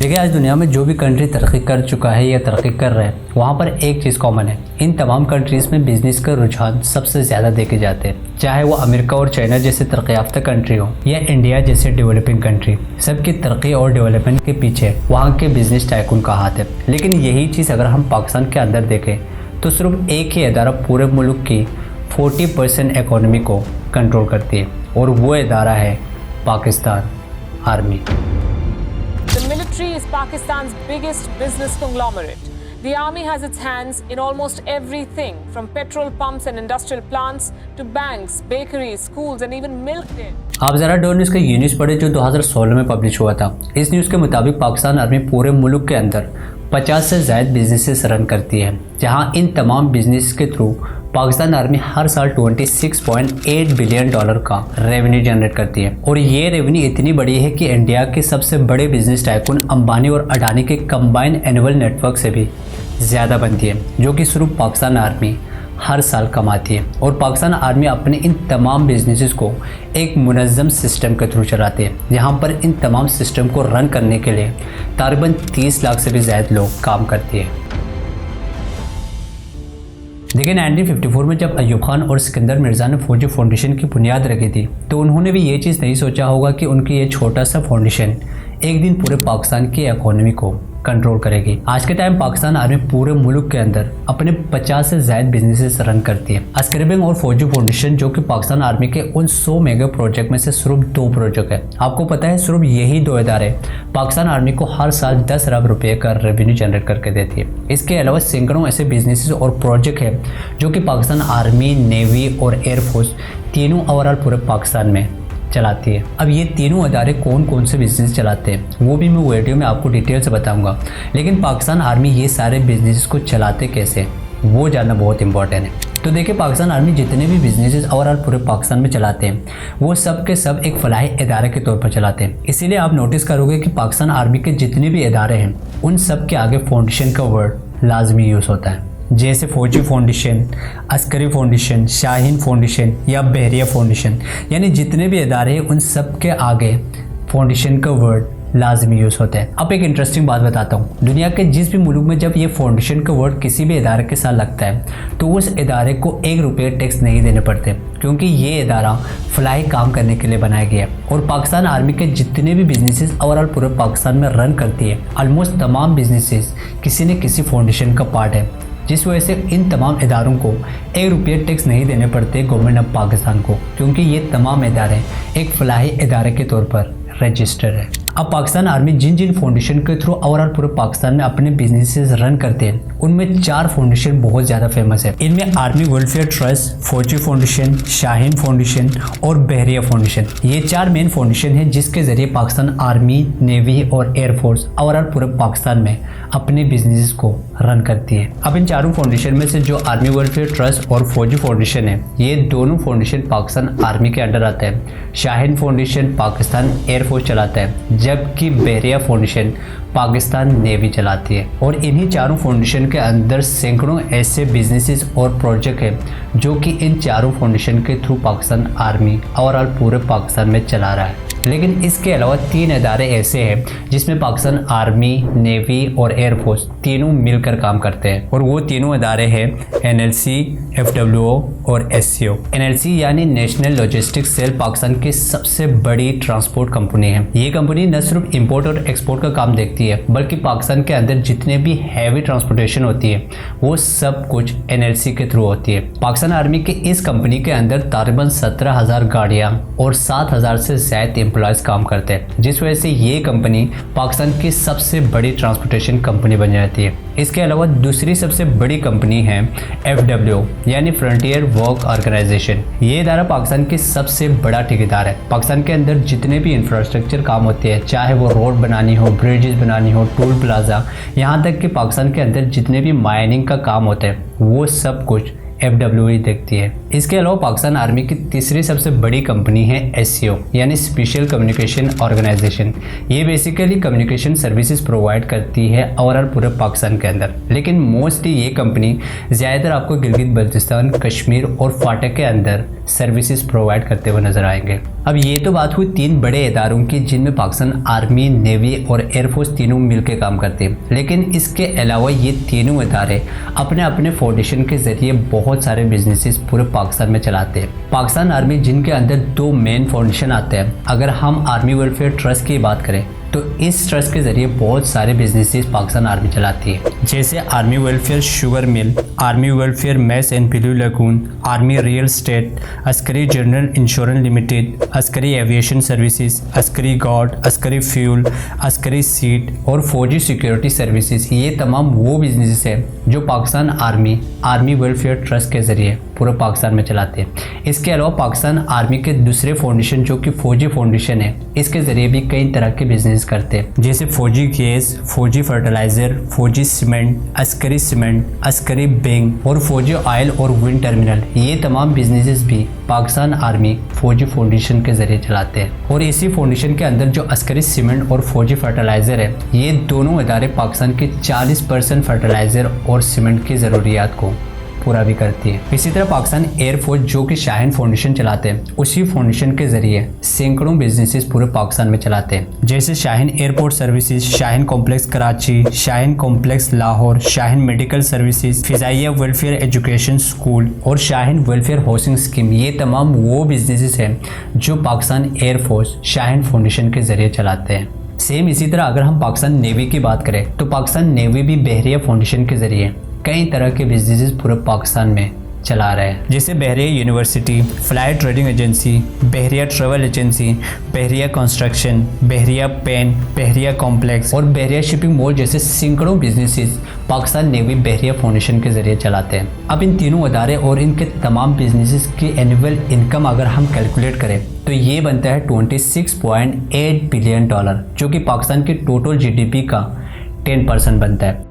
देखिए, आज दुनिया में जो भी कंट्री तरक्की कर चुका है या तरक्की कर रहा है, वहाँ पर एक चीज़ कॉमन है। इन तमाम कंट्रीज़ में बिजनेस का रुझान सबसे ज़्यादा देखे जाते हैं, चाहे वो अमेरिका और चाइना जैसे तरक्की याफ्ता कंट्री हो या इंडिया जैसे डेवलपिंग कंट्री। सबकी तरक्की और डेवलपमेंट के पीछे वहाँ के बिजनेस टाइकून का हाथ है। लेकिन यही चीज़ अगर हम पाकिस्तान के अंदर देखें तो सिर्फ एक ही अदारा पूरे मुल्क की 40% इकोनॉमी को कंट्रोल करती है, और वो अदारा है Pakistan army. The military is Pakistan's biggest business conglomerate. The army has its hands in almost everything, from petrol pumps and industrial plants to banks, bakeries, schools and even milk tin. आप ज़रा door news का ये news पढ़े जो 2016 में publish हुआ था। इस न्यूज़ के मुताबिक पाकिस्तान आर्मी पूरे मुल्क के अंदर 50 से ज़्यादा बिजनेसेस रन करती है, जहां इन तमाम बिजनेस के थ्रू पाकिस्तान आर्मी हर साल $26.8 बिलियन का रेवेन्यू जनरेट करती है। और ये रेवेन्यू इतनी बड़ी है कि इंडिया के सबसे बड़े बिजनेस टाइकून अंबानी और अडानी के कंबाइंड एनुअल नेटवर्क से भी ज़्यादा बनती है, जो कि सिर्फ पाकिस्तान आर्मी हर साल कमाती है। और पाकिस्तान आर्मी अपने इन तमाम बिजनेसेस को एक मुनज़्ज़म सिस्टम के थ्रू चलाती है, जहां पर इन तमाम सिस्टम को रन करने के लिए तकरीबन 30 लाख से भी ज़्यादा लोग काम करती है। देखिए, 1954 में जब अयूब खान और सिकंदर मिर्ज़ा ने फौजी फाउंडेशन की बुनियाद रखी थी, तो उन्होंने भी ये चीज़ नहीं सोचा होगा कि उनकी ये छोटा सा फाउंडेशन एक दिन पूरे पाकिस्तान की इकोनॉमी को कंट्रोल करेगी। आज के टाइम पाकिस्तान आर्मी पूरे मुल्क के अंदर अपने 50 से ज़्यादा बिजनेसेस रन करती है। अस्करिबिंग और फौजी फाउंडेशन, जो कि पाकिस्तान आर्मी के उन 100 मेगा प्रोजेक्ट में से सिर्फ 2 प्रोजेक्ट है। आपको पता है, सिर्फ यही 2 इदारे पाकिस्तान आर्मी को हर साल 10 अरब रुपये का रेवेन्यू जनरेट करके देती है। इसके अलावा सैकड़ों ऐसे बिजनेसेस और प्रोजेक्ट है जो कि पाकिस्तान आर्मी, नेवी और एयरफोर्स तीनों ओवरऑल पूरे पाकिस्तान में चलाती है। अब ये तीनों अदारे कौन कौन से बिजनेस चलाते हैं वो भी मैं वीडियो में आपको डिटेल से बताऊंगा। लेकिन पाकिस्तान आर्मी ये सारे बिजनेस को चलाते कैसे, वो जानना बहुत इंपॉर्टेंट है। तो देखिए, पाकिस्तान आर्मी जितने भी बिजनेसेस ओवरऑल पूरे पाकिस्तान में चलाते हैं, वो सब के सब एक फलाही इदारे के तौर पर चलाते हैं। इसीलिए आप नोटिस करोगे कि पाकिस्तान आर्मी के जितने भी इदारे हैं, उन सब के आगे फाउंडेशन का वर्ड लाजमी यूज़ होता है। जैसे फौजी foundation, Askari foundation, Shaheen foundation या बहरिया फाउंडेशन, यानी जितने भी इदारे हैं उन सब के आगे फाउंडेशन का वर्ड लाजमी यूज़ होता है। अब एक इंटरेस्टिंग बात बताता हूँ। दुनिया के जिस भी मुल्क में जब ये फाउंडेशन का वर्ड किसी भी इदारे के साथ लगता है, तो उस इदारे को ₹1 टैक्स नहीं देने पड़ते, क्योंकि ये इदारा फलाही काम करने के लिए बनाया गया है। और पाकिस्तान आर्मी के जितने भी बिजनेसेस ओवरऑल पूरे पाकिस्तान में रन करती है, ऑलमोस्ट तमाम बिजनेसेस किसी न किसी फाउंडेशन का पार्ट है, जिस वजह से इन तमाम इदारों को ₹1 टैक्स नहीं देने पड़ते गवर्नमेंट ऑफ पाकिस्तान को, क्योंकि ये तमाम इदारे एक फलाही इदारे के तौर पर रजिस्टर है। अब पाकिस्तान आर्मी जिन जिन फाउंडेशन के थ्रू ओवरऑल पूरे पाकिस्तान में अपने बिजनेसेस रन करते हैं, उनमें 4 फाउंडेशन बहुत ज़्यादा फेमस है। इनमें आर्मी वेलफेयर ट्रस्ट, फौजी फाउंडेशन, शाहीन फाउंडेशन और बहरिया फाउंडेशन, ये 4 मेन फाउंडेशन हैं जिसके ज़रिए पाकिस्तान आर्मी, नेवी और एयरफोर्स ओवरऑल पूरे पाकिस्तान में अपने बिजनेस को रन करती है। अब इन चारों फाउंडेशन में से जो आर्मी वेलफेयर ट्रस्ट और फौजी फाउंडेशन है, ये दोनों फाउंडेशन पाकिस्तान आर्मी के अंडर आता है। शाहीन फाउंडेशन पाकिस्तान एयरफोर्स चलाता है, जबकि बहरिया फाउंडेशन पाकिस्तान नेवी चलाती है। और इन्हीं चारों फाउंडेशन के अंदर सैकड़ों ऐसे बिजनेसेस और प्रोजेक्ट हैं जो कि इन चारों फाउंडेशन के थ्रू पाकिस्तान आर्मी ओवरऑल पूरे पाकिस्तान में चला रहा है। लेकिन इसके अलावा 3 इदारे ऐसे हैं जिसमें पाकिस्तान आर्मी, नेवी और एयरफोर्स तीनों मिलकर काम करते हैं, और वो तीनों इदारे हैं NLC, FWO और SCO। NLC यानी नेशनल लॉजिस्टिक्स सेल पाकिस्तान की सबसे बड़ी ट्रांसपोर्ट कंपनी है। ये कंपनी न सिर्फ इंपोर्ट और एक्सपोर्ट का काम देखती है, बल्कि पाकिस्तान के अंदर जितने भी हैवी ट्रांसपोर्टेशन होती है वो सब कुछ NLC के थ्रू होती है। पाकिस्तान आर्मी की इस कंपनी के अंदर तकरीबन 17,000 गाड़ियाँ और 7,000 से ज़्यादा एम्प्लॉयज़ काम करते हैं, जिस वजह से ये कंपनी पाकिस्तान की सबसे बड़ी ट्रांसपोर्टेशन कंपनी बन जाती है। इसके अलावा दूसरी सबसे बड़ी कंपनी है FWO यानी फ्रंटियर वर्क ऑर्गेनाइजेशन। ये इदारा पाकिस्तान की सबसे बड़ा ठेकेदार है। पाकिस्तान के अंदर जितने भी इंफ्रास्ट्रक्चर काम होते हैं, चाहे वो रोड बनानी हो, ब्रिजेस बनानी हो, टोल प्लाजा, यहाँ तक कि पाकिस्तान के अंदर जितने भी माइनिंग का काम होता है, वो सब कुछ FWO देखती है। इसके अलावा पाकिस्तान आर्मी की तीसरी सबसे बड़ी कंपनी है SCO यानी स्पेशल कम्युनिकेशन ऑर्गेनाइजेशन। ये बेसिकली कम्युनिकेशन सर्विसेज प्रोवाइड करती है ओवरऑल पूरे पाकिस्तान के अंदर। लेकिन मोस्टली ये कंपनी ज़्यादातर आपको गिलगित बल्तिस्तान, कश्मीर और फाटक के अंदर सर्विसेज प्रोवाइड करते हुए नजर आएंगे। अब ये तो बात हुई 3 बड़े इदारों की जिनमें पाकिस्तान आर्मी, नेवी और एयरफोर्स तीनों मिलकर काम करते हैं। लेकिन इसके अलावा ये तीनों इदारे अपने अपने फाउंडेशन के जरिए बहुत सारे बिजनेसेस पूरे पाकिस्तान में चलाते हैं। पाकिस्तान आर्मी जिनके अंदर 2 मेन फाउंडेशन आते हैं। अगर हम आर्मी वेलफेयर ट्रस्ट की बात करें तो इस ट्रस्ट के जरिए बहुत सारे बिजनेसेस पाकिस्तान आर्मी चलाती है, जैसे Army Welfare Sugar Mill, Army Welfare Mess and Blue Lagoon, Army Real Estate, Askari General Insurance Limited, Askari Aviation Services, Askari Guard, Askari Fuel, Askari Seat और फौजी सिक्योरिटी सर्विसेज। ये तमाम वो बिजनेसेस है जो पाकिस्तान आर्मी वेलफेयर ट्रस्ट के जरिए पूरे पाकिस्तान में चलाते हैं। इसके अलावा पाकिस्तान आर्मी के दूसरे फाउंडेशन जो कि फौजी फाउंडेशन है, इसके जरिए भी कई तरह के बिजनेस करते हैं, जैसे फौजी गैस, फौजी फर्टिलाइजर, फौजी सीमेंट, अस्करी बैंक और फौजी ऑयल और विंड टर्मिनल। ये तमाम बिजनेसेस भी पाकिस्तान आर्मी फौजी फाउंडेशन के जरिए चलाते हैं। और इसी फाउंडेशन के अंदर जो अस्करी सीमेंट और फौजी फर्टिलाइजर है, ये दोनों इदारे पाकिस्तान के 40% फर्टिलाइजर और सीमेंट की ज़रूरियात को पूरा भी करती है। इसी तरह पाकिस्तान एयरफोर्स जो कि शाहीन फाउंडेशन चलाते हैं, उसी फाउंडेशन के जरिए सैकड़ों बिजनेसेस पूरे पाकिस्तान में चलाते हैं, जैसे Shaheen airport services, Shaheen complex Karachi, Shaheen complex Lahore, Shaheen medical services, Fizaiya welfare education school और शाहीन वेलफेयर हाउसिंग स्कीम। ये तमाम वो बिजनेसेस हैं जो पाकिस्तान एयरफोर्स शाहीन फाउंडेशन के जरिए चलाते हैं। सेम इसी तरह अगर हम पाकिस्तान नेवी की बात करें तो पाकिस्तान नेवी भी बहरिया फाउंडेशन के जरिए कई तरह के बिजनेसेस पूरे पाकिस्तान में चला रहे हैं, जैसे बहरिया यूनिवर्सिटी, फ्लाइट ट्रेडिंग एजेंसी, बहरिया ट्रेवल एजेंसी, बहरिया कंस्ट्रक्शन, बहरिया पेन, बहरिया कॉम्प्लेक्स और बहरिया शिपिंग मॉल जैसे सैकड़ों बिजनेसेस पाकिस्तान नेवी बहरिया फाउंडेशन के जरिए चलाते हैं। अब इन तीनों अदारे और इनके तमाम बिजनेसेस की एनुअल इनकम अगर हम कैलकुलेट करें तो ये बनता है $26.8 बिलियन, जो कि पाकिस्तान के टोटल GDP का 10% बनता है।